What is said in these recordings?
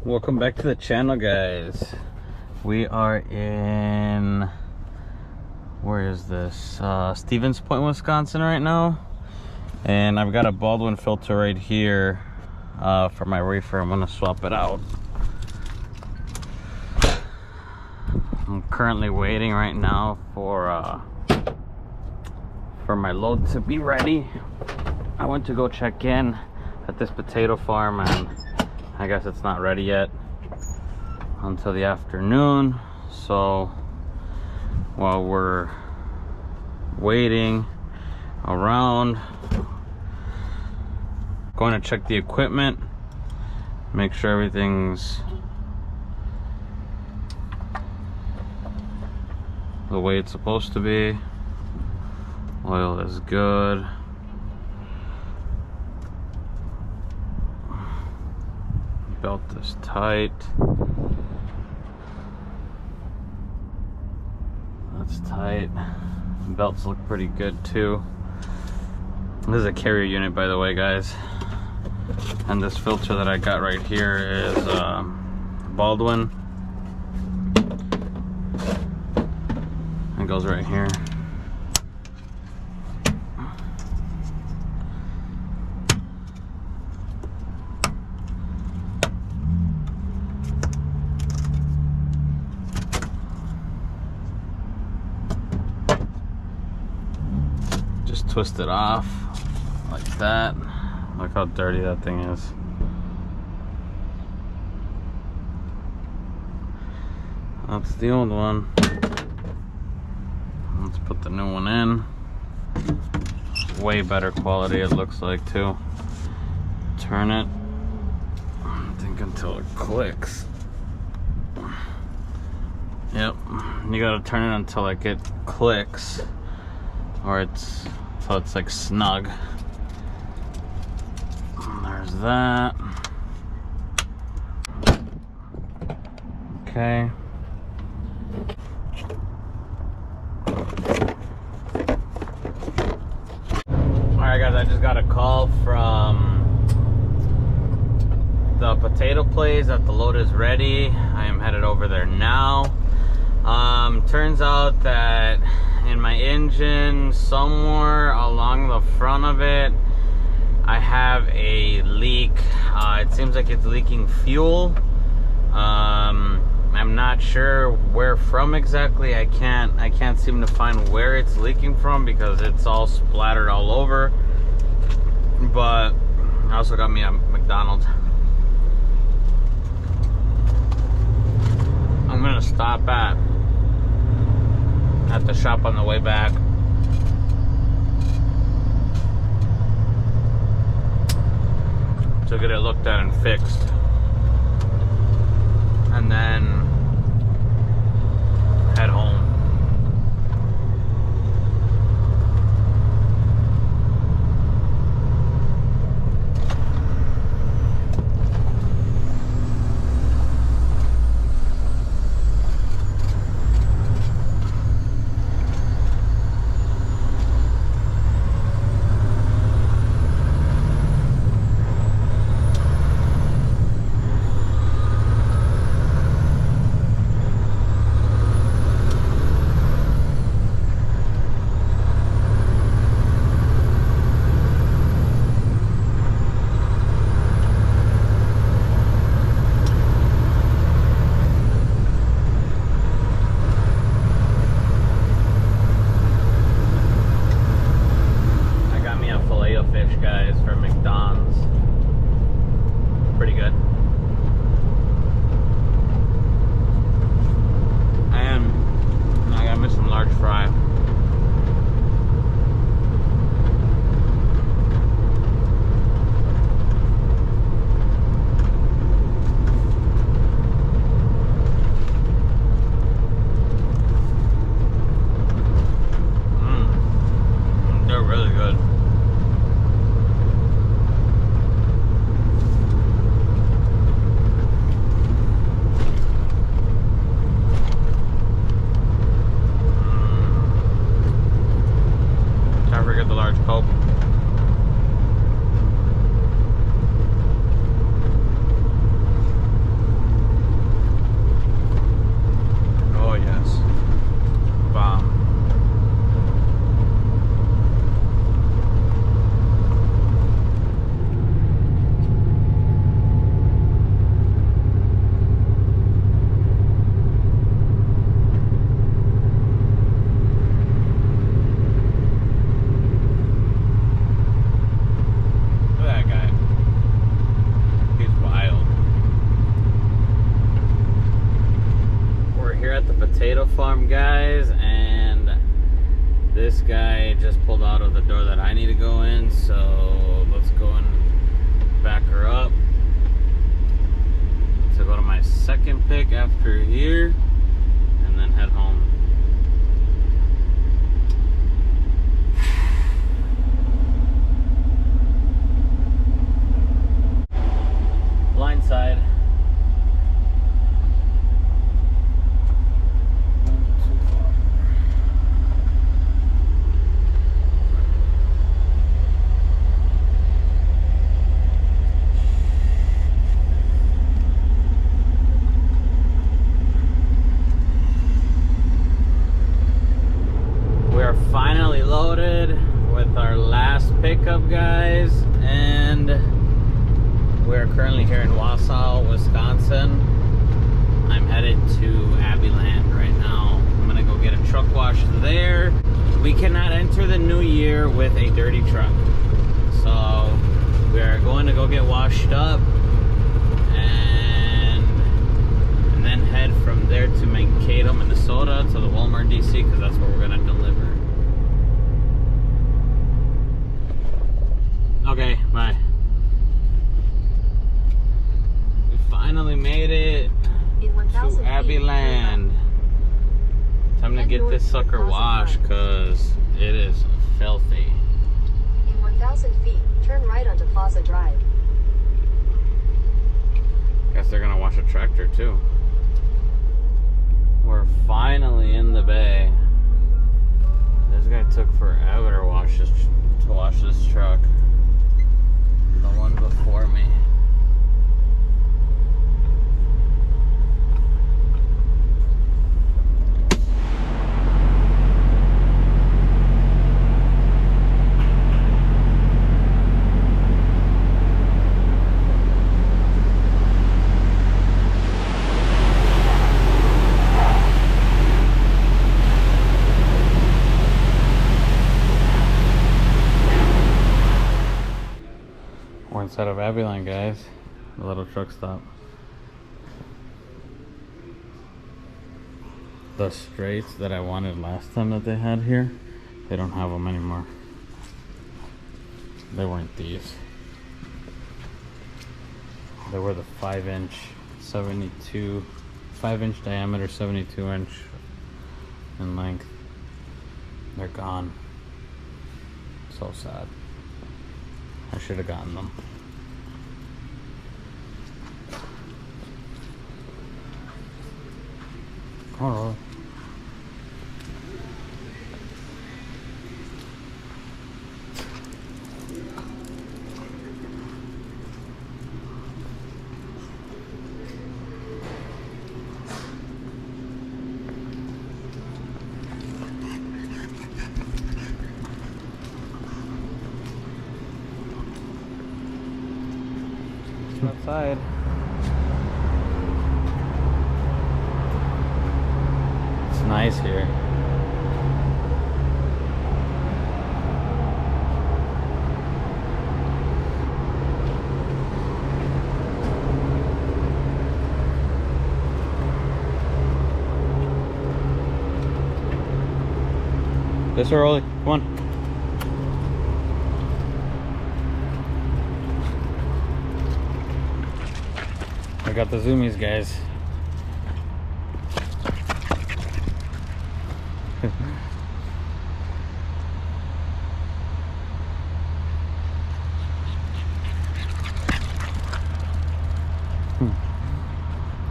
Welcome back to the channel, guys. We are in, where is this? Stevens Point, Wisconsin right now, and I've got a Baldwin filter right here for my reefer. I'm gonna swap it out. I'm currently waiting right now for my load to be ready. I went to go check in at this potato farm, and I guess it's not ready yet until the afternoon. So while we're waiting around, going to check the equipment, make sure everything's the way it's supposed to be. Oil is good. Belt is tight. That's tight. Belts look pretty good too. This is a carrier unit, by the way, guys. And this filter that I got right here is Baldwin. It goes right here. Just twist it off like that. Look how dirty that thing is. That's the old one. Let's put the new one in. Way better quality, it looks like, too. Turn it, I think, until it clicks. Yep, you gotta turn it until it clicks, or so it's like snug. There's that. Okay. Alright, guys, I just got a call from the potato place that the load is ready. I am headed over there now. Turns out that in my engine, somewhere along the front of it, I have a leak. It seems like it's leaking fuel. I'm not sure where from exactly. I can't seem to find where it's leaking from because it's all splattered all over. But I also got me a McDonald's. I'm gonna stop at the shop on the way back. To get it looked at and fixed. And then head home. farm, guys, and this guy just pulled out of the door that I need to go in, so let's go and back her up to go to my second pick after here and then head home. Blind side. We're finally loaded with our last pickup, guys, and we're currently here in Wausau, Wisconsin. I'm headed to Abbeyland right now. I'm gonna go get a truck wash there. We cannot enter the new year with a dirty truck, so we are going to go get washed up and then head from there to Mankato, Minnesota, to the Walmart DC, because that's where we're gonna deliver. Okay, bye. We finally made it to Abbeyland. Time to get this sucker washed because it is filthy. In 1,000 feet, turn right onto Plaza Drive. Guess they're gonna wash a tractor too. We're finally in the bay. This guy took forever to wash this truck. The one before me. We're inside of Abbeyland, guys. The little truck stop. The straights that I wanted last time that they had here, they don't have them anymore. They weren't these. They were the 5-inch, 72, 5-inch diameter, 72-inch in length. They're gone. So sad. I should have gotten them. Oh. Outside. It's nice here. This early, come on. I got the zoomies, guys.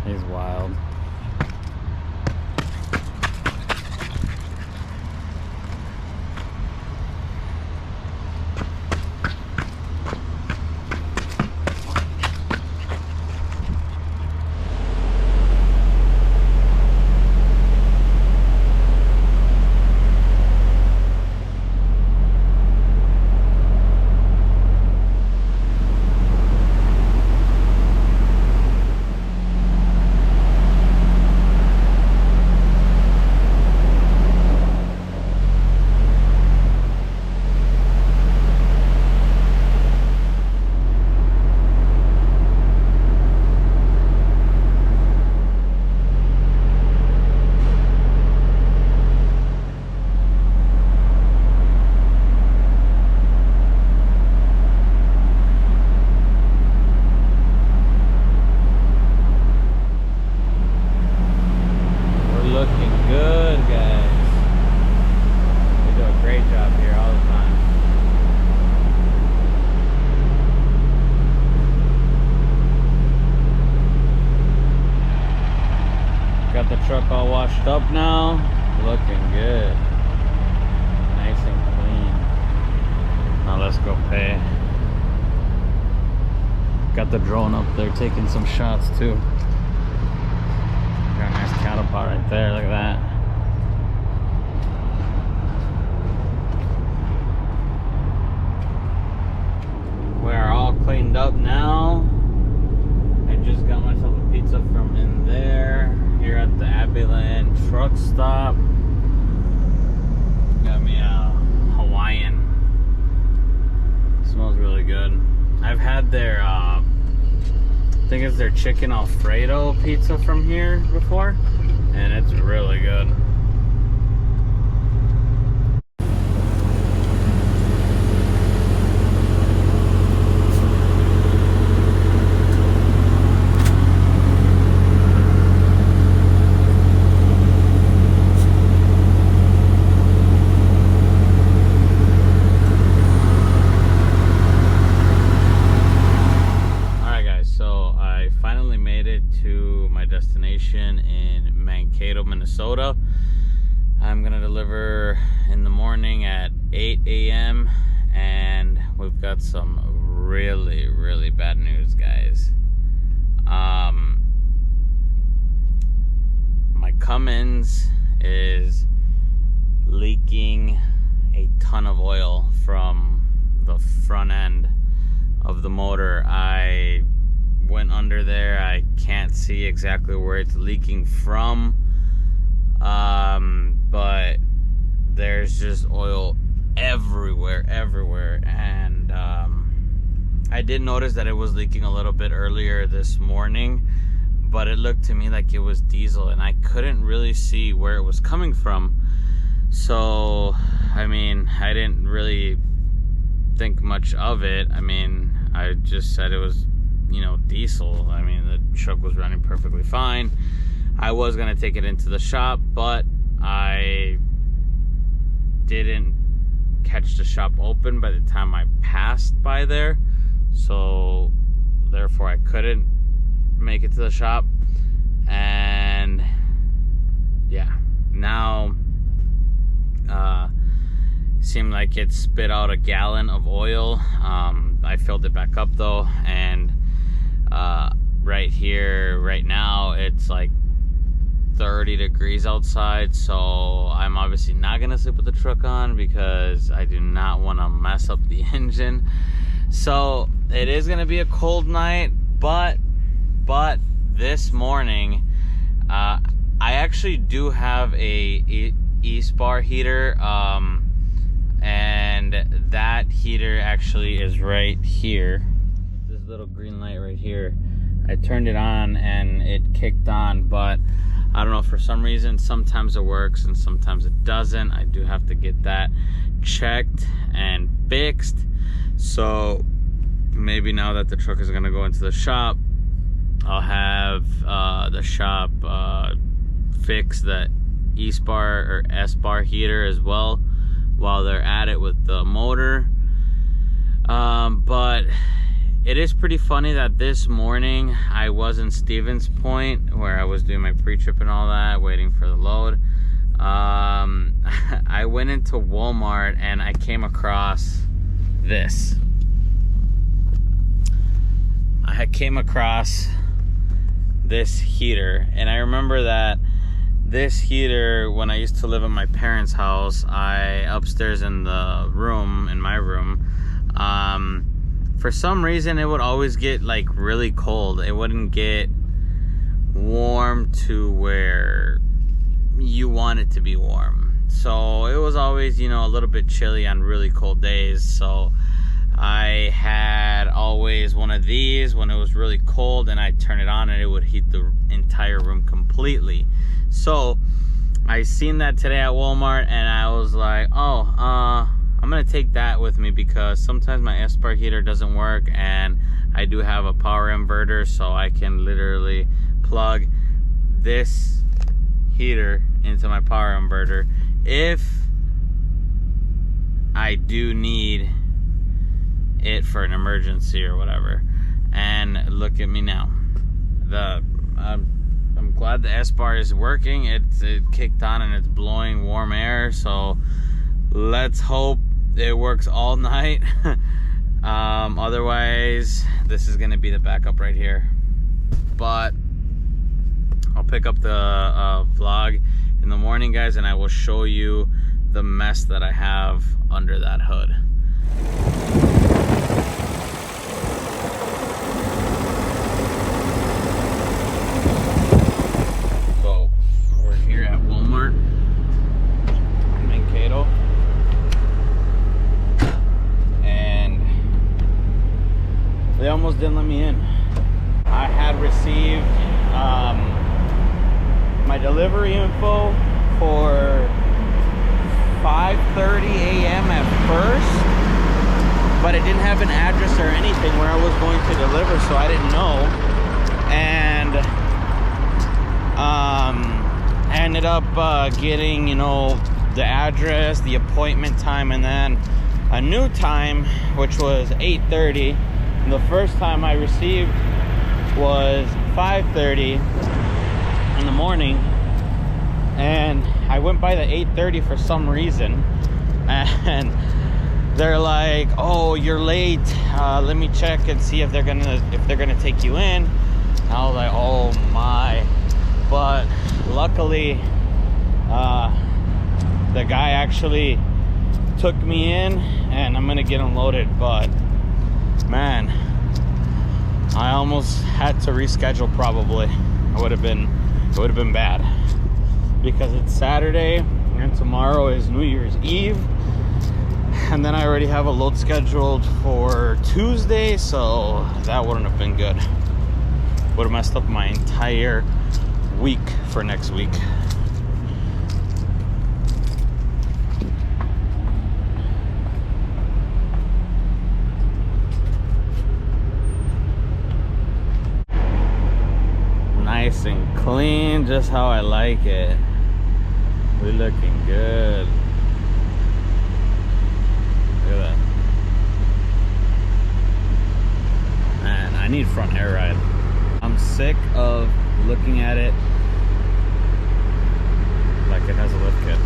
He's wild. truck all washed up now. Looking good. Nice and clean. Now let's go pay. Got the drone up there taking some shots too. Got a nice cattle pot right there, look at that. We're all cleaned up now. I just got myself a pizza from in there, here at the Abilene truck stop. Got me a Hawaiian. It smells really good. I've had their, I think it's their chicken Alfredo pizza from here before, and it's really good. In Mankato, Minnesota. I'm gonna deliver in the morning at 8 a.m. and we've got some really bad news, guys. My Cummins is leaking a ton of oil from the front end of the motor. I went under there. I can't see exactly where it's leaking from, but there's just oil everywhere, and I did notice that it was leaking a little bit earlier this morning, but it looked to me like it was diesel, and I couldn't really see where it was coming from. So, I mean, I didn't really think much of it. I mean, I just said it was, you know, diesel. I mean, the truck was running perfectly fine. I was gonna take it into the shop, but I didn't catch the shop open by the time I passed by there, so therefore I couldn't make it to the shop. And yeah, now seemed like it spit out a gallon of oil. I filled it back up though, and right here, right now, it's like 30 degrees outside, so I'm obviously not gonna sleep with the truck on because I do not want to mess up the engine. So it is gonna be a cold night, but this morning, I actually do have a E-Spar heater, and that heater actually is right here. This little green light right here. I turned it on and it kicked on, but I don't know, for some reason sometimes it works and sometimes it doesn't. I do have to get that checked and fixed. So maybe now that the truck is gonna go into the shop, I'll have the shop fix the E-Spar or S-Bar heater as well while they're at it with the motor. But it is pretty funny that this morning I was in Stevens Point where I was doing my pre-trip and all that, waiting for the load. I went into Walmart and I came across this. I came across this heater, and I remember that this heater, when I used to live in my parents' house, upstairs in the room, in my room, for some reason it would always get like really cold. It wouldn't get warm to where you want it to be warm. So it was always, you know, a little bit chilly on really cold days. So I had always one of these when it was really cold, and I'd turn it on and it would heat the entire room completely. So I seen that today at Walmart and I was like, oh, I'm gonna take that with me because sometimes my S-Bar heater doesn't work, and I do have a power inverter, so I can literally plug this heater into my power inverter if I do need it for an emergency or whatever. And look at me now. I'm I'm glad the S-bar is working. It kicked on and it's blowing warm air, so let's hope it works all night. Otherwise, this is gonna be the backup right here. But I'll pick up the vlog in the morning, guys, and I will show you the mess that I have under that hood. So we're here at Walmart in Mankato, and they almost didn't let me in. I had received my delivery info for 5:30 a.m. at first, but it didn't have an address or anything where I was going to deliver, so I didn't know. And I ended up getting, you know, the address, the appointment time, and then a new time, which was 8:30. And the first time I received was 5:30 in the morning, and I went by the 8:30 for some reason, and they're like, "Oh, you're late. Let me check and see if they're gonna take you in." And I was like, "Oh my!" But luckily, the guy actually took me in, and I'm gonna get unloaded. But man, I almost had to reschedule. Probably, it would have been bad, because it's Saturday and tomorrow is New Year's Eve, and then I already have a load scheduled for Tuesday, so that wouldn't have been good. Would have messed up my entire week for next week. Nice and clean, just how I like it. We're looking good. Look at that. Man, I need front air ride. I'm sick of looking at it like it has a lift kit.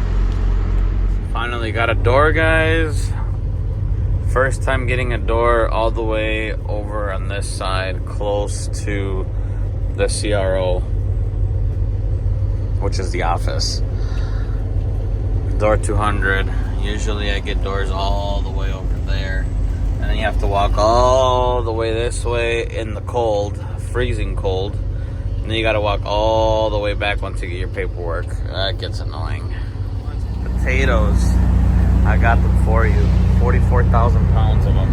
Finally got a door, guys. First time getting a door all the way over on this side, close to the CRO, which is the office. Door 200. Usually I get doors all the way over there, and then you have to walk all the way this way in the cold, freezing cold, and then you gotta walk all the way back once you get your paperwork. That gets annoying. Potatoes, I got them for you. 44,000 pounds of them.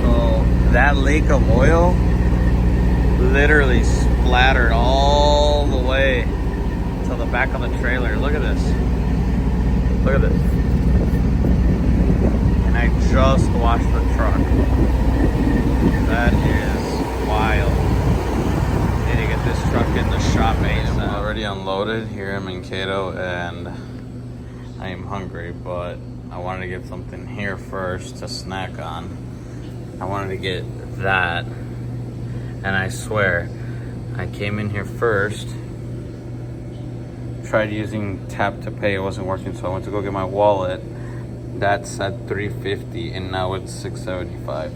So that lake of oil literally splattered all the way to the back of the trailer. Look at this. Look at this. And I just washed the truck. That is wild. Need to get this truck in the shop ASAP. I'm already unloaded here in Mankato, and I am hungry, but I wanted to get something here first to snack on. I wanted to get that. And I swear, I came in here first, tried using tap to pay, it wasn't working, so I went to go get my wallet. That said $3.50, and now it's $6.75.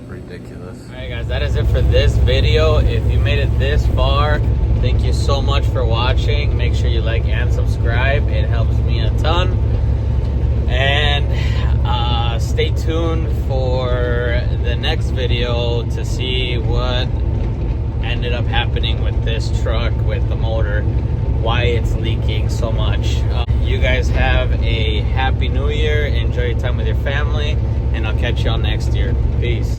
Ridiculous. Alright guys, that is it for this video. If you made it this far, thank you so much for watching. Make sure you like and subscribe, it helps me a ton. And stay tuned for the next video to see what ended up happening with this truck, with the motor, why it's leaking so much. You guys have a happy new year, enjoy your time with your family, and I'll catch y'all next year. Peace.